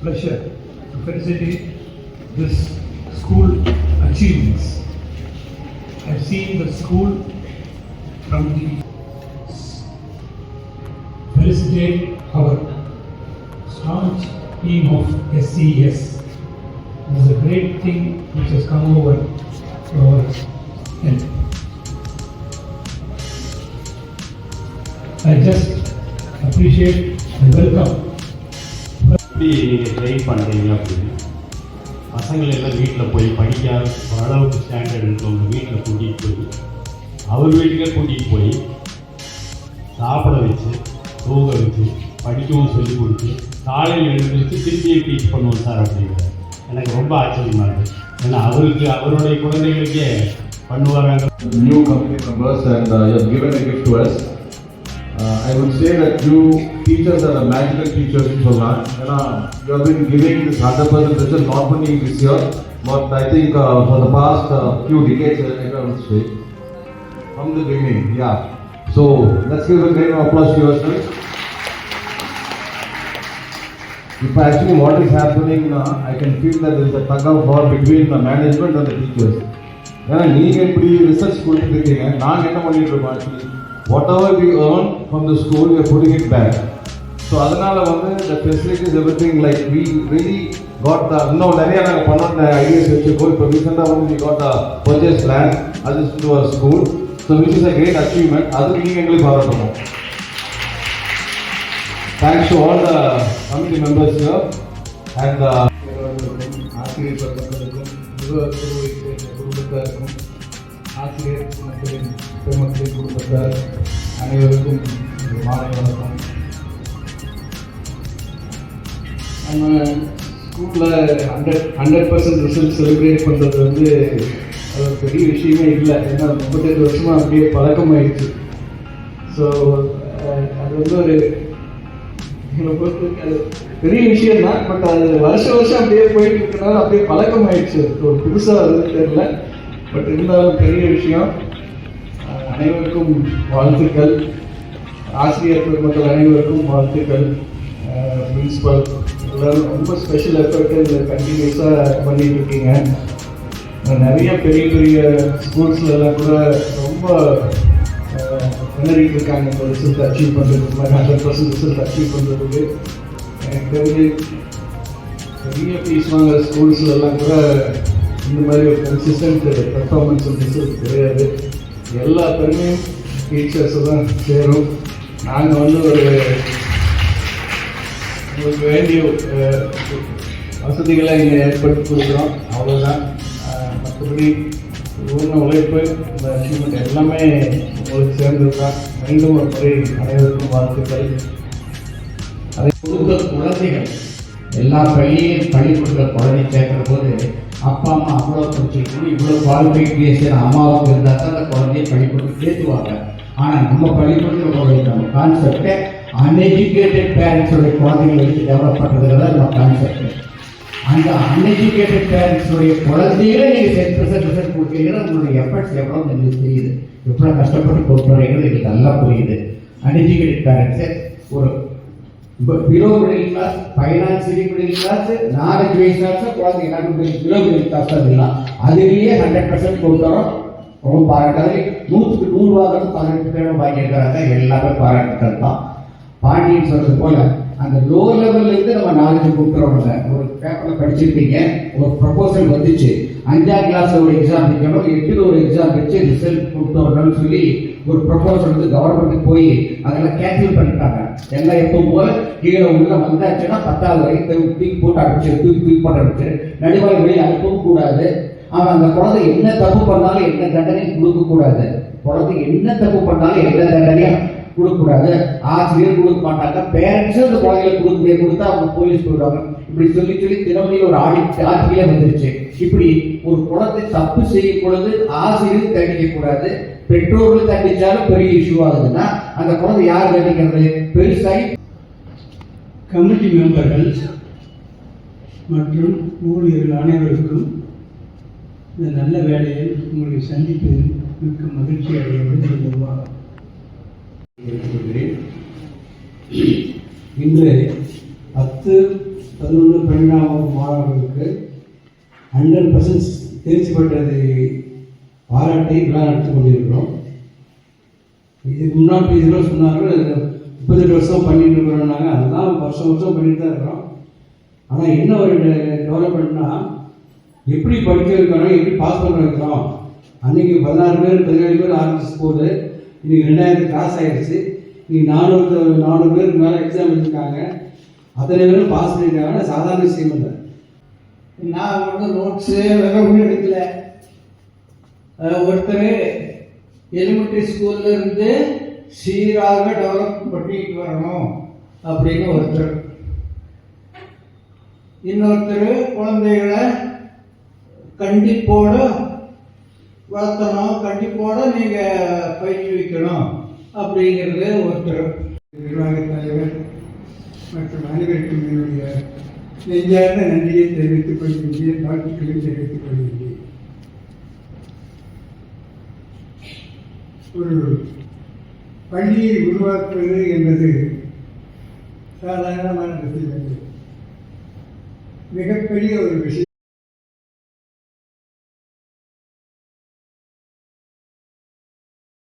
pleasure to felicitate this school achievements. I've seen the school from the felicitate our staunch team of SCES. This is a great thing which has come over to our help. I just appreciate and welcome. எப்படி நீங்கள் train பண்ணுறீங்க அப்படின்னு பசங்களை எல்லாம் வீட்டில் போய் படிக்காத ஓரளவுக்கு ஸ்டாண்டர்ட் இருக்கவங்க வீட்டில் கூட்டிகிட்டு போய் அவர் வீட்டுக்கே கூட்டிகிட்டு போய் சாப்பிட வச்சு தூங்க வச்சு படிக்கவும் சொல்லிக் கொடுத்து காலையில் எழுந்திரிச்சு திருப்பியும் டீச் பண்ணுவோம் சார் அப்படிங்கிறது எனக்கு ரொம்ப ஆச்சரியமாக இருக்குது. ஏன்னா அவருக்கு அவருடைய குழந்தைகளுக்கே பண்ணுவாங்க. New company members and you have given a gift to us. I would say that you teachers are the magical teachers in Solan. You have been giving this 100% result not only this year, but I think for the past few decades, I would say, from the beginning. Yeah. So let's give a great applause to yourself. If actually what is happening now, I can feel that there is a tug of war between the management and the teachers. ஏன்னா நீங்கள் இப்படி research கொடுத்துட்டு இருக்கீங்க, நாங்கள் என்ன பண்ணிட்டு இருக்கோம் actually whatever we earn from the school we are putting it back. So அதனால the facilities everything like we really got the இன்னும் நிறைய நாங்கள் பண்ண ஐடியாஸ் வச்சுருக்கோம். இப்போ ரீசெண்டாக we got the purchase land as to our school. So which is a great achievement. அதுக்கு நீங்கள் எங்களுக்கு பாராட்டணும். Thanks to all the committee members here and ஆசிரியர் பக்கத்திற்கும் குடும்பத்தாருக்கும் ஆசிரியர் மக்களின் பெருமக்களின் குடும்பத்தார் அனைவருக்கும் மாலை வணக்கம். நம்ம ஸ்கூலில் 100% ரிசல்ட் செலிப்ரேட் பண்ணுறது அது ஒரு பெரிய விஷயமே இல்லை. ஏன்னா 38 வருஷமாக அப்படியே பழக்கமாயிடுச்சு. ஸோ அது ஒரு எங்களை பொறுத்தவரைக்கும் அது பெரிய விஷயம் தான். பட் அது வருஷம் அப்படியே போயிட்டு இருக்கிறனால அப்படியே பழக்கம் ஆயிடுச்சு. ஒரு புதுசாக அது தெரியல, பட் இருந்தாலும் பெரிய விஷயம். அனைவருக்கும் வாழ்த்துக்கள். ஆசிரியர் பெருமக்கள் அனைவருக்கும் வாழ்த்துக்கள். பிரின்சிபல் எல்லோரும் ரொம்ப ஸ்பெஷல் எஃபர்ட் இதில் கண்டினியூஸாக பண்ணிட்டு இருக்கீங்க. நிறைய பெரிய ஸ்கூல்ஸ்லாம் கூட ரொம்ப திணறிட்டு இருக்காங்க இந்த ரிசல்ட் அச்சீவ் பண்ணுறதுக்கு. 100% ரிசல்ட் அச்சீவ் பண்ணுறதுக்கு எனக்கு தெரிஞ்சு பெரிய ஃபீஸ் வாங்குற ஸ்கூல்ஸ்லாம் கூட இந்த மாதிரி ஒரு கன்சிஸ்டன்ட் பெர்ஃபார்மன்ஸ் ரிசல்ட் கிடையாது. எல்லா பெருமையும் டீச்சர்ஸு தான் சேரும். நாங்கள் ஒரு உங்களுக்கு வேண்டிய வசதிகளை இங்கே ஏற்படுத்தி கொடுக்குறோம், அவ்வளோதான். மற்றபடி ஊர்ன உழைப்பு இந்த அச்சீவ்மெண்ட் எல்லாமே உங்களுக்கு சேர்ந்தது தான். மீண்டும் ஒரு முறை அனைவருக்கும் வாழ்த்துக்கள். அதை கொடுக்குற குழந்தைகள் எல்லா பள்ளிக்கூடத்தில் குழந்தை சேர்க்கிற போது அப்பா அம்மா அவ்வளோ படிச்சிருக்கணும், இவ்வளோ குவாலிஃபிகேஷன் அம்மாவுக்கு இருந்தால் தான் அந்த குழந்தைய பள்ளிக்கூடத்துக்கு சேர்த்துவாங்க. ஆனால் நம்ம பள்ளிக்கூடத்தில் நம்ம கான்செப்டை அன்எஜுகேட்டட் பேரண்ட்ஸோடைய குழந்தைகளை வச்சு டெவலப் பண்ணுறதுல நம்ம கான்செப்ட். அந்த அன்எஜுகேட்டட் பேரண்ட்ஸுடைய குழந்தைகளை நீங்கள் 10% ரிசல்ட் கொடுத்தீங்கன்னா உங்களுடைய எஃபர்ட்ஸ் எவ்வளோ எங்களுக்கு தெரியுது, எவ்வளோ கஷ்டப்பட்டு கொடுத்துறீங்கிறது எங்களுக்கு நல்லா புரியுது. அன்எஜுகேட்டட் பேரண்ட்ஸு ஒரு below middle class, financially middle class, knowledge வைஸாக குழந்தைங்க எல்லாரும் பிலோ மிடில் கிளாஸ் தான் இருக்கலாம். அதுலேயே 100% கொடுத்தோம். ரொம்ப பாராட்டாது. 100க்கு 100 வாங்கிறது 18 பேரும் வாங்கியிருக்கிறாங்க. எல்லாமே பாராட்டுக்கள் தான். பாண்டியன் சொல்றது போல அந்த லோ லெவல்லேருந்து நம்ம நாலேஜ் கொடுக்குறவங்க ஒரு பேப்பரில் படிச்சிருப்பீங்க, ஒரு ப்ரப்போசல் வந்துச்சு, 5ஆம் கிளாஸில் ஒரு எக்ஸாம் வைக்கணும், 8ல் ஒரு எக்ஸாம் வச்சு ரிசல்ட் கொடுத்தோம்னு சொல்லி ஒரு ப்ரப்போசல் வந்து கவர்மெண்ட்டுக்கு போய் அதெல்லாம் கேன்சல் பண்ணிட்டாங்க. எல்லாம் எப்போ போல கீழே உள்ள வந்தாச்சுன்னா 10வது வரைக்கும் தூக்கி போட்டு அடிச்சு தூக்கி போட்டு அடிச்சு நடுவாய் வெளியே அனுப்பவும் கூடாது. அவன் அந்த குழந்தை என்ன தப்பு பண்ணாலும் என்ன தண்டனையும் கொடுக்கக்கூடாது. குழந்தை என்ன தப்பு பண்ணாலும் என்ன தண்டனையும் கொடுக்கக்கூடாது. ஆசிரியர் கொடுக்க மாட்டாங்க, பேரண்ட்ஸும் அந்த குழந்தைகளை கொடுத்தா அவங்க போலீஸ் போடுவாங்க. இப்படி சொல்லி தினமணியில் ஒரு ஆர்டிக்கலே வந்துருச்சு. இப்படி ஒரு குழந்தை தப்பு செய்யும் பொழுது ஆசிரியர் தண்டிக்க கூடாது, பெற்றோர்கள் தண்டிச்சாலும் பெரிய இஷ்யூ ஆகுதுன்னா அந்த குழந்தை யார் தண்டிக்கிறது? பெருசாகி கமிட்டி மெம்பர்கள் மற்றும் ஊழியர்கள் அனைவருக்கும் இந்த நல்ல வேலையில் உங்களை சந்திப்பதில் மிக்க மகிழ்ச்சி அடைவது நிர்வாகம். இன்று 10, 11, 12ஆம் வகுப்பு மாணவர்களுக்கு 100% தேர்ச்சி பெற்றதை பாராட்டி விழா நடத்தி கொண்டிருக்கிறோம். இதுக்கு முன்னாடி இதில் சொன்னார்கள் 38 வருஷம் பண்ணிட்டு இருக்கிறோம்னாங்க. அதெல்லாம் வருஷம் வருஷம் பண்ணிட்டு தான் இருக்கிறோம். ஆனால் என்ன ஒரு டெவலப்மெண்ட்னா எப்படி படிக்க வைக்கிறோம், எப்படி பாஸ் பண்ண வைக்கிறோம். அன்றைக்கி 16 பேர் 17 பேர் ஆரம்பிச்சு போகுது, இன்றைக்கி 2000 கிராஸ் ஆகிடுச்சு. இன்றைக்கி 400 பேருக்கு மேலே எக்ஸாம் எழுதிருக்காங்க, அத்தனை பேரும் பாஸ் பண்ணியிருக்காங்கன்னா சாதாரண விஷயம் இல்லை. நான் வந்து நோட்ஸு ஒன்றும் எடுக்கல. ஒருத்தர் எலிமெண்ட்ரி ஸ்கூல்ல இருந்து சீராக டெவலப் பண்ணிட்டு வரணும் அப்படின்னு ஒருத்தர், இன்னொருத்தர் குழந்தைகளை கண்டிப்போடு வளர்த்தணும், கண்டிப்போடு நீங்கள் பயிற்றுவிக்கணும் அப்படிங்கிறது ஒருத்தர். நிர்வாகத் தலைவர் மற்றும் அனைவருக்கும் என்னுடைய நெஞ்சார்ந்த நன்றியை தெரிவித்துக் கொள்கின்றேன், வாழ்த்துக்களை தெரிவித்துக் கொள்கின்றேன். ஒரு பள்ளியை உருவாக்குவது என்பது சாதாரணமான விஷயம் இல்லை, மிகப்பெரிய ஒரு விஷயம்.